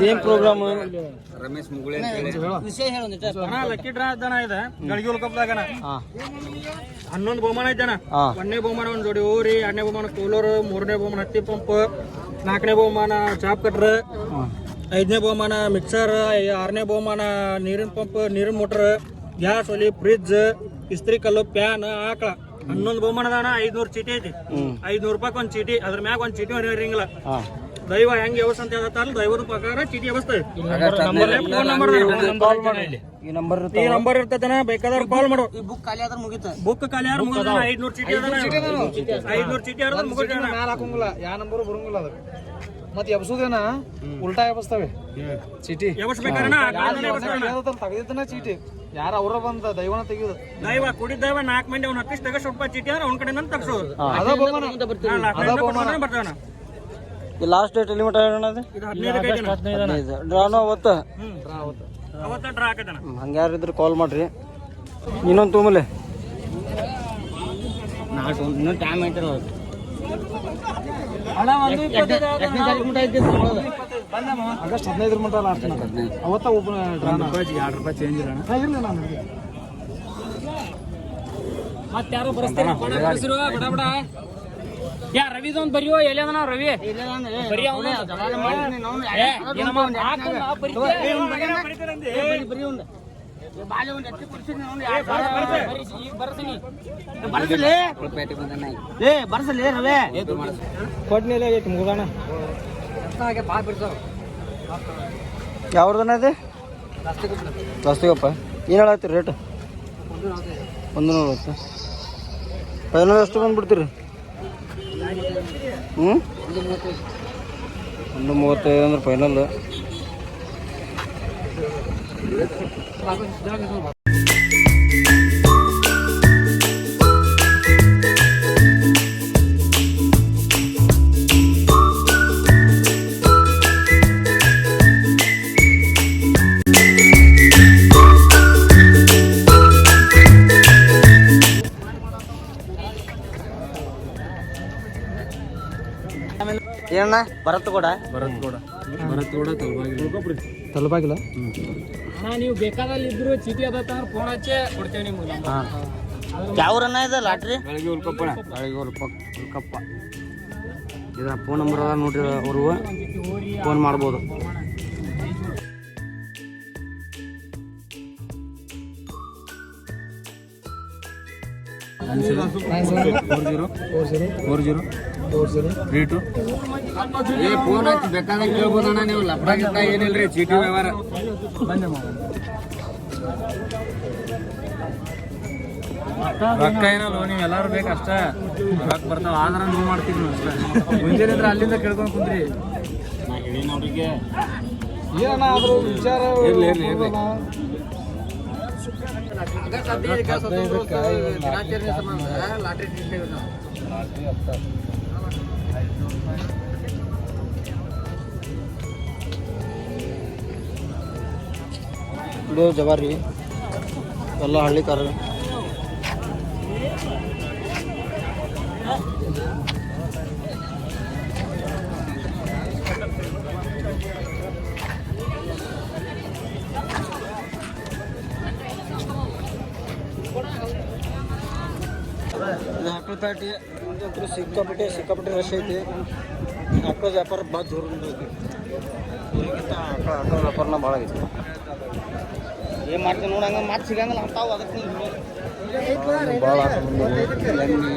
ಏನ್ ಪ್ರೋಗ್ರಾಮ್? ರಮೇಶ್ ಮುಗುಳೆ ವಿಷಯ ಹೇಳೋಣ. ಲಕ್ಕಿ ಡ್ರಾ ಇದ್ದಾನ ಇದೆ ಗಳಿಗೆ ಉಳ್ಕಪ್ದಾಗಣ 11 ಬಹುಮಾನ ಐತಣ್ಣ. 1ನೇ ಬಹುಮಾನ ಒಂದ್ ಜೋಡಿ ಊರಿ, 2ನೇ ಬಹುಮಾನ ಕೂಲರ್, 3ನೇ ಬಹುಮಾನ ಹತ್ತಿ ಪಂಪ್, 4ನೇ ಬಹುಮಾನ ಚಾಪ್ ಕಟ್ರ, 5ನೇ ಬಹುಮಾನ ಮಿಕ್ಸರ್, 6ನೇ ಬಹುಮಾನ ನೀರಿನ ಪಂಪ್, ನೀರಿನ ಮೋಟರ್, ಗ್ಯಾಸ್ ಒಲಿ, ಫ್ರಿಜ್, ಇಸ್ತ್ರಿ ಕಲ್ಲು, ಪ್ಯಾನ್, ಆಕಳ. 11 ಬಹುಮಾನ ಅದಾನ. 500 ಚೀಟಿ ಐತಿ. 500 ರೂಪಾಯಿ ಒಂದ್ ಚೀಟಿ. ಅದ್ರ ಮ್ಯಾಗ ಒಂದ್ ಚೀಟಿ ಹರಿಯಂಗಿಲ್ಲ. ದೈವ ಹೆಂಗ್ ವ್ಯವಸ್ಥೆ ಅಂತ ಹೇಳ್ತಾರಲ್ಲ, ದೈವದ ಪ್ರಕಾರ ಚೀಟಿ ವ್ಯವಸ್ಥೆ. ಈ ನಂಬರ್ ಇರ್ತದನ, ಬೇಕಾದ್ರೆ ಕಾಲ್ ಮಾಡು. ಬುಕ್ ಖಾಲಿ ಆದ್ರೆ ಮುಗಿತ. ಬುಕ್ ಖಾಲಿ ಆದ್ರೆ ಮುಗಿದ. 500 ಚೀಟಿ ಅದ. 500 ಚೀಟಿ ಆದ್ರೆ ಮುಗಿದ. ಮ್ಯಾಲ ಹಾಕಂಗಿಲ್ಲ, ಯಾವ ನಂಬರ್ ಬರಂಗಿಲ್ಲ ಅದಕ್ಕೆ. ಮತ್ತೆ ಎಬ್ಸುದೇನ ಉಲ್ಟಾ ಎಬ್ಸ್ತವೆ ಚೀಟಿ. ಎಬ್ಸ್ಬೇಕಾರಣ ತೆಗೆದಿತ್ತನ ಚೀಟಿ. ಯಾರ ಅವ್ರ ಬಂದ ದೈವನ ತೆಗಿಯೋದು. ದೈವ ಕುಡಿ ದೈವ 4 ಮಂದಿ ಅವ್ನ ಹತ್ತಿಸ್ ತೆಗಸ್ ರೂಪಾಯಿ ಚೀಟಿ ಆದ್ರೆ ಅವ್ನ ಕಡೆ ತಗ್ಸೋದು. ಬರ್ತಾನ. ಲಾಸ್ಟ್ ಡೇಟ್ ಎಲ್ಲಿ ಮಟ್ಟ ಹೇಳೋಣ? ಇದು 15 ಡ್ರಾನು ಅವತ್ತು ಡ್ರಾ ಹಾಕತಾನ. ಹಂಗ್ಯಾರಿದ್ರು ಕಾಲ್ ಮಾಡ್ರಿ. ಇನ್ನೊಂದು ತುಂಬಲೆ ಇನ್ನೊಂದು ಟೈಮ್ ಐತಲ್ಲ. ಆಗಸ್ಟ್ 15 ಮಟ್ಟ ಲಾಸ್ಟ್. ಅವತ್ತ ಓಪನ್ ಡ್ರಾನ. 2 ರೂಪಾಯಿ ಚೇಂಜ್ ಇಲ್ಲ. ಇರ್ಲಿ ನಾನು ಮತ್ತಾರು ಬರಸ್ತಾರ ಬಡ ಬಡ. ಯಾ ರವಿದೊಂದು ಬರಿಯೋ ಎಲ್ಲದ ನಾವು ರವಿ ಬರಿ ಅವನು ಬರ್ಸಲಿ ರವಿ ಕೊಟ್ನಿಲ್ಲ ಮುಗೋಣ. ಯಾವ್ದನ ಇದೆ? ಜಾಸ್ತಿಗಪ್ಪ. ಏನು ಹೇಳತ್ತೀರಿ ರೇಟ್? 140. ಫೈನಲ್ ಎಷ್ಟು ಬಂದ್ಬಿಡ್ತೀರಿ? 135 ಅಂದ್ರೆ ಫೈನಲ್. ಏನಣ್ಣ? ಭರತ್ ಕೂಡ ತಲುಪಾಗಿಲ್ಲ. ನೀವು ಬೇಕಾದಲ್ಲಿ ಇದ್ರು ಚೀಟಿ ಅದ ಫೋನ್ ಹಚ್ಚಿ ಕೊಡ್ತೇವೆ ನಿಮ್ಗೆ. ಯಾವ್ರನ್ನ ಇದೆ ಲಾಟ್ರಿ? ಗಳಿಗೆ ಉಲ್ಕಪ್ಪ. ಇದರ ಫೋನ್ ನಂಬರ್ ಅದ ನೋಡ್ರಿ, ಅವರು ಫೋನ್ ಮಾಡ್ಬೋದು. ಫೋನ್ ಹಚ್ಚಿ ಬೇಕಾದಾಗ ಕೇಳ್ಬೋದಣ್ಣ. ನೀವು ಲಪ್ಡಾಗಿತ್ತ ಏನಿಲ್ರಿ, ಚೀಟಿ ವ್ಯವಹಾರ. ರೊಕ್ಕ ಏನಲ್ಲ, ನೀವು ಎಲ್ಲಾರು ಬೇಕಷ್ಟ ರೊಕ್ಕ ಬರ್ತಾವ. ಆದ್ರ ನೀವು ಮಾಡ್ತೀವಿ ಅಷ್ಟೇ. ಮುಂಜಾನೆ ಇದ್ರೆ ಅಲ್ಲಿಂದ ಕೇಳ್ಕೊಂಡ್ ಕುಂದ್ರಿ. ನಾ ಹೇಳಿ ನೋಡ್ರಿಗೆ ಏನಾದ್ರು ವಿಚಾರ ಇರ್ಲಿ ಇರ್ಲಿ ಇರ್ಲಿ. ಇದು ಜವಾರಿ ಎಲ್ಲ ಹಳ್ಳಿ ಕಾರ. ಆಕಳ ಪ್ಯಾಟಿ ಅಂತೂ ಸಿಕ್ಕಾಪಟ್ಟೆ ರಶ್ ಐತಿ. ಆಕಳ ವ್ಯಾಪಾರ ಭಾಳ ಜೋರು ಐತಿ. ಇದಕ್ಕಿಂತ ಆಕಳ ವ್ಯಾಪಾರನ ಭಾಳ ಐತಿ. ಏನು ಮಾಡ್ತೀನಿ ನೋಡಂಗ ಮಾತು ಸಿಗಂಗಿಲ್ಲ ಅಂತಾವು. ಅದಕ್ಕೆ ಭಾಳ ಎಣ್ಣೆ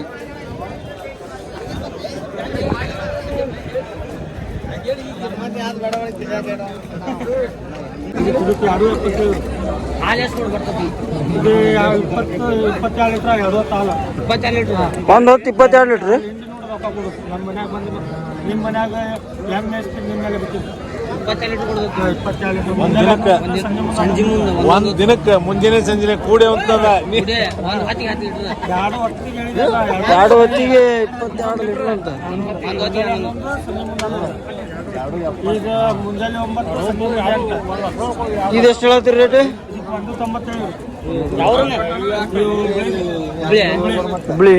ಒಂದು ಹೊತ್ತು 22 ಲೀಟ್ರ್. ನಿಮ್ಮ ಮನ್ಯಾಗ ಒಂದ್ ದಿನಕ್ಕೆ ಮುಂಜಾನೆ ಸಂಜೆ ಕೂಡಿ ಹೋಗ್ತದ. 2 ಹೊತ್ತಿಗೆ 22 ಲೀಟ್ರ್ ಅಂತ. ಈಗ ಮುಂಜಾನೆ 9 ಇದೆಷ್ಟು ಹೇಳತ್ತೀರಿ ರೇಟ್? 197. ಹುಬ್ಳಿ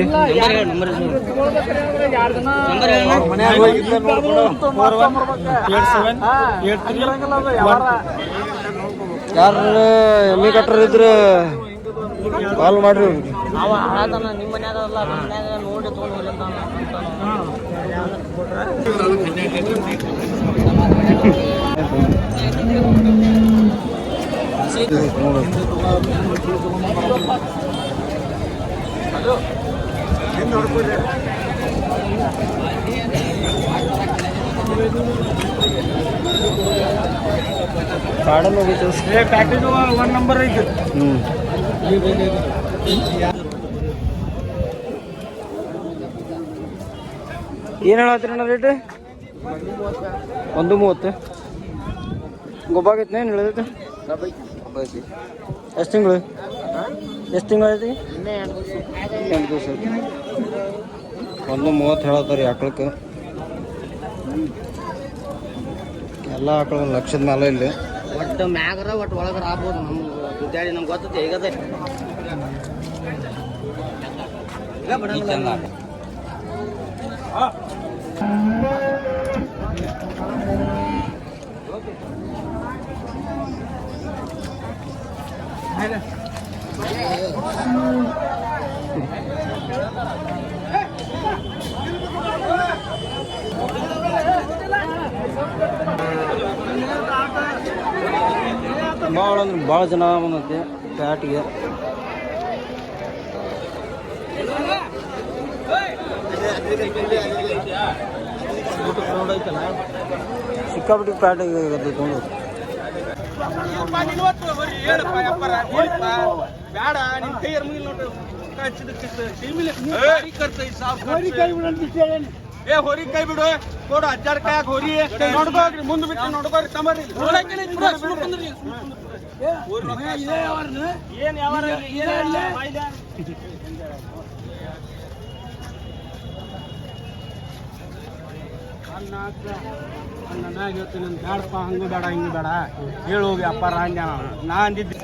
ಯಾರು ಎಮ್ಮಿ ಕಟ್ಟರ್ ಇದ್ರೆ ಕಾಲ್ ಮಾಡ್ರಿ ಅವ್ರಿಗೆ. ನಿಮ್ಮ ಮನ್ಯಾಗಲ್ಲ ನಮ್ಮ ಮನ್ಯಾಗ ನೋಡಿ ತೊಗೊಂಡು ಕಾಡನ್ನು ಹೋಗಿತ್ತು. ಪ್ಯಾಕೇಜ್ 1 ನಂಬರ್ ಐತಿ. ಏನು ಹೇಳತ್ತೀರಣ್ಣ ರೇಟ್? 130. ಗೊಬ್ಬಾಗೈತೆ ಏನು ಹೇಳಿದೈತೆ? ಎಷ್ಟು ತಿಂಗಳು ಐತಿ? 8 ದಿವಸ ಐತಿ. 130 ಹೇಳತ್ತಾರೆ ಆಕಳಕ್ಕೆ. ಎಲ್ಲ ಆಕಳು 1 ಲಕ್ಷದ ಮೇಲೆ ಇಲ್ಲಿ. ಒಟ್ಟು ಮ್ಯಾಗರ ಒಟ್ಟು ಒಳಗರ ಆಗ್ಬೋದು. ನಮ್ಗೆ ದುಡ್ಡಾಡಿ ನಮ್ಗೆ ಗೊತ್ತೈತೆ ಹೇಗದೆ ಭಾಳ ಅಂದ್ರೆ ಭಾಳ ಜನ ಬಂದೈತಿ ಪ್ಯಾಟಿಗೆ. ಸಿಕ್ಕಾಪಟ್ಟಿ ಪ್ಯಾಟಿಗೆ ತೊಗೊಂಡು ಬೇಡ ನಿನ್ ಕೈ ಮುಗಿಲ್ ನೋಡ್ರಿ. ಹೋರಿ ಕೈ ಬಿಡು ನೋಡು. 1000 ಕಾಯಾಗ ಹೋರಿ ನೋಡ್ಕೋರಿ. ಮುಂದ್ ಬಿಟ್ಟು ನೋಡ್ಕೋರಿ. ತಮ್ಮರಿ ಏನ್ ಯಾವ ನಾನು ಹೇಳ್ತೀನಿ. ಬೇಡಪ್ಪ, ಹಂಗೂ ಬೇಡ ಹಿಂಗೂ ಬೇಡ ಹೇಳು ವ್ಯಾಪಾರ. ನಾ ಅಂದಿದ್ದೆ